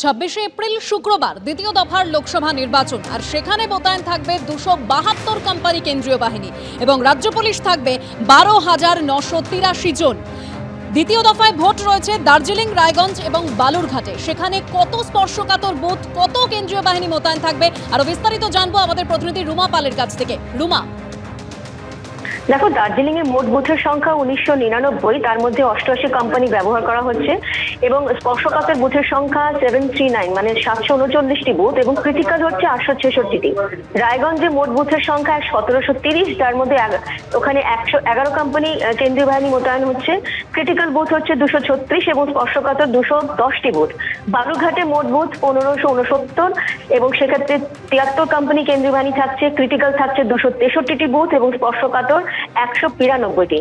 26 April শুক্রবার দ্বিতীয় দফার লোকসভা নির্বাচন, আর সেখানে মোতায়েন থাকবে 272 কোম্পানি কেন্দ্রীয় বাহিনী এবং রাজ্য পুলিশ থাকবে 12,983 জন। দ্বিতীয় দফায় ভোট রয়েছে দার্জিলিং, রায়গঞ্জ এবং বালুরঘাটে। সেখানে কত স্পর্শকাতর বুথ, কত কেন্দ্রীয় বাহিনী মোতায়েন থাকবে, আরো বিস্তারিত জানবো আমাদের প্রতিনিধি রুমা পালের কাছ থেকে। রুমা, দেখো, দার্জিলিং এ মোট বুথের সংখ্যা 1999, তার মধ্যে 88 কোম্পানি ব্যবহার করা হচ্ছে এবং স্পর্শকাতর বুথের সংখ্যা 739, মানে 739টি বুথ, এবং ক্রিটিক্যাল হচ্ছে 866টি। রায়গঞ্জে মোট বুথের সংখ্যা 1730, তার মধ্যে ওখানে 111 কোম্পানি কেন্দ্রীয় বাহিনী মোতায়েন হচ্ছে। ক্রিটিক্যাল বুথ হচ্ছে 236 এবং স্পর্শকাতর 210টি বুথ। বালুরঘাটে মোট বুথ 1569 এবং সেক্ষেত্রে 73 কোম্পানি কেন্দ্রীয় বাহিনী থাকছে। ক্রিটিক্যাল থাকছে 263টি বুথ এবং স্পর্শকাতর 192টি,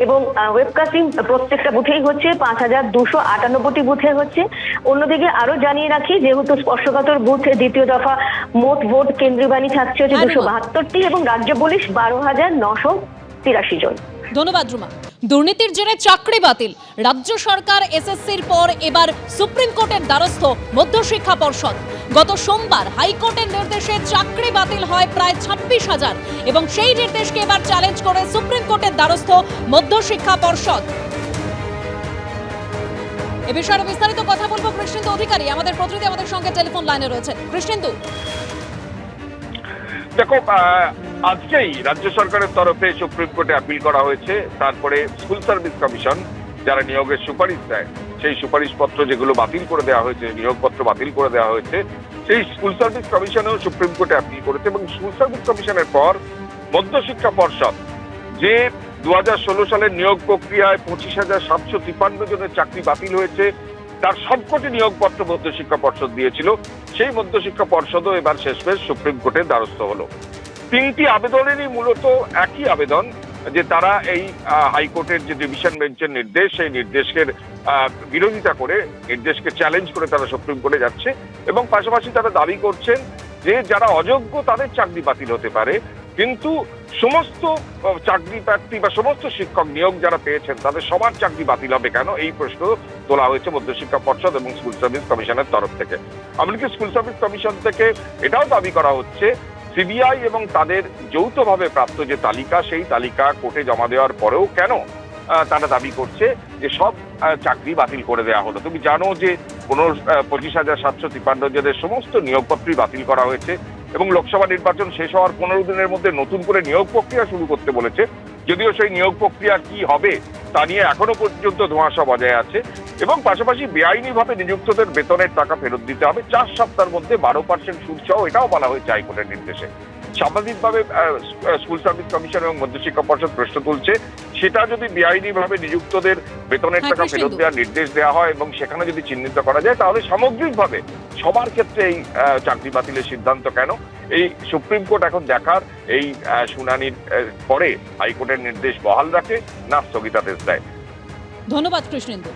এবং ওয়েবকাস্টিং প্রত্যেকটা বুথেই হচ্ছে 5298টি বুথে হচ্ছে। অন্যদিকে আরো জানিয়ে রাখি, যেহেতু স্পর্শকাতর বুথ দ্বিতীয় দফা মোট ভোট কেন্দ্রীয় বাহিনী থাকছে 272টি এবং রাজ্য পুলিশ 12,983 জন। ধন্যবাদ রুমা। দুর্নীতির জেরে চাকরি বাতিল রাজ্য সরকার, এসএসসির পর এবার সুপ্রিম কোর্টের দ্বারস্থ মধ্যশিক্ষা পর্ষদ। গত সোমবার হাইকোর্টের নির্দেশে চাকরি বাতিল হয় প্রায় 26,000 এবং সেই নির্দেশকে এবার চ্যালেঞ্জ করে সুপ্রিম কোর্টের দ্বারস্থ মধ্যশিক্ষা পর্ষদ। এ বিষয়ে বিস্তারিত কথা বলবো কৃষ্ণেন্দু অধিকারী, আমাদের প্রতিনিধি আমাদের সঙ্গে টেলিফোন লাইনে রয়েছেন। কৃষ্ণেন্দু, দেখো, আজকেই রাজ্য সরকারের তরফে সুপ্রিম কোর্টে আপিল করা হয়েছে। তারপরে স্কুল সার্ভিস কমিশন যারা নিয়োগের সুপারিশ দেয়, সেই সুপারিশপত্র যেগুলো বাতিল করে দেওয়া হয়েছে, নিয়োগপত্র বাতিল করে দেওয়া হয়েছে, সেই স্কুল সার্ভিস কমিশনেও সুপ্রিম কোর্টে আপিল করেছে। এবং স্কুল সার্ভিস কমিশনের পর মধ্যশিক্ষা পর্ষদ, যে 2016 সালের নিয়োগ প্রক্রিয়ায় 25,753 জনের চাকরি বাতিল হয়েছে, তার সবকটি নিয়োগপত্র মধ্যশিক্ষা পর্ষদ দিয়েছিল, সেই মধ্যশিক্ষা পর্ষদও এবার শেষমেশ সুপ্রিম কোর্টের দ্বারস্থ হলো। 3টি আবেদনেরই মূলত একই আবেদন, যে তারা এই হাইকোর্টের যে ডিভিশন বেঞ্চের নির্দেশ, সেই নির্দেশের বিরোধিতা করে, নির্দেশকে চ্যালেঞ্জ করে তারা সুপ্রিম কোর্টে যাচ্ছে। এবং পাশাপাশি তারা দাবি করছেন যে যারা অযোগ্য তাদের চাকরি বাতিল হতে পারে, কিন্তু সমস্ত চাকরি প্রার্থী বা সমস্ত শিক্ষক নিয়োগ যারা পেয়েছেন তাদের সবার চাকরি বাতিল হবে কেন, এই প্রশ্ন তোলা হয়েছে মধ্যশিক্ষা পর্ষদ এবং স্কুল সার্ভিস কমিশনের তরফ থেকে। এমনকি স্কুল সার্ভিস কমিশন থেকে এটাও দাবি করা হচ্ছে, সিবিআই এবং তাদের যৌথভাবে প্রাপ্ত যে তালিকা, সেই তালিকা কোর্টে জমা দেওয়ার পরেও কেন তারা দাবি করছে যে সব চাকরি বাতিল করে দেওয়া হলো। তুমি জানো যে 25,753 জনের সমস্ত নিয়োগপত্রই বাতিল করা হয়েছে এবং লোকসভা নির্বাচন শেষ হওয়ার 15 দিনের মধ্যে নতুন করে নিয়োগ প্রক্রিয়া শুরু করতে বলেছে। যদিও সেই নিয়োগ প্রক্রিয়া কি হবে তা নিয়ে এখনো পর্যন্ত ধোঁয়াশা বজায় আছে। এবং পাশাপাশি বেআইনিভাবে নিযুক্তদের বেতনের টাকা ফেরত দিতে হবে 4 সপ্তাহের মধ্যে 12% সুদ সহ, এটাও বলা হয়েছে হাইকোর্টের নির্দেশে। স্বাভাবিকভাবে স্কুল সার্ভিস কমিশন এবং মধ্যশিক্ষা পর্ষদ প্রশ্ন তুলছে, সেটা যদি বেআইনিভাবে নিযুক্তদের বেতনের টাকা ফেরত দেওয়ার নির্দেশ দেওয়া হয় এবং সেখানে যদি চিহ্নিত করা যায়, তাহলে সামগ্রিকভাবে সবার ক্ষেত্রে এই চাকরি বাতিলের সিদ্ধান্ত কেন, এই সুপ্রিম কোর্ট এখন দেখার এই শুনানির পরে হাইকোর্টের নির্দেশ বহাল রাখে না স্থগিতাদেশ দেয়। ধন্যবাদ কৃষ্ণেন্দু।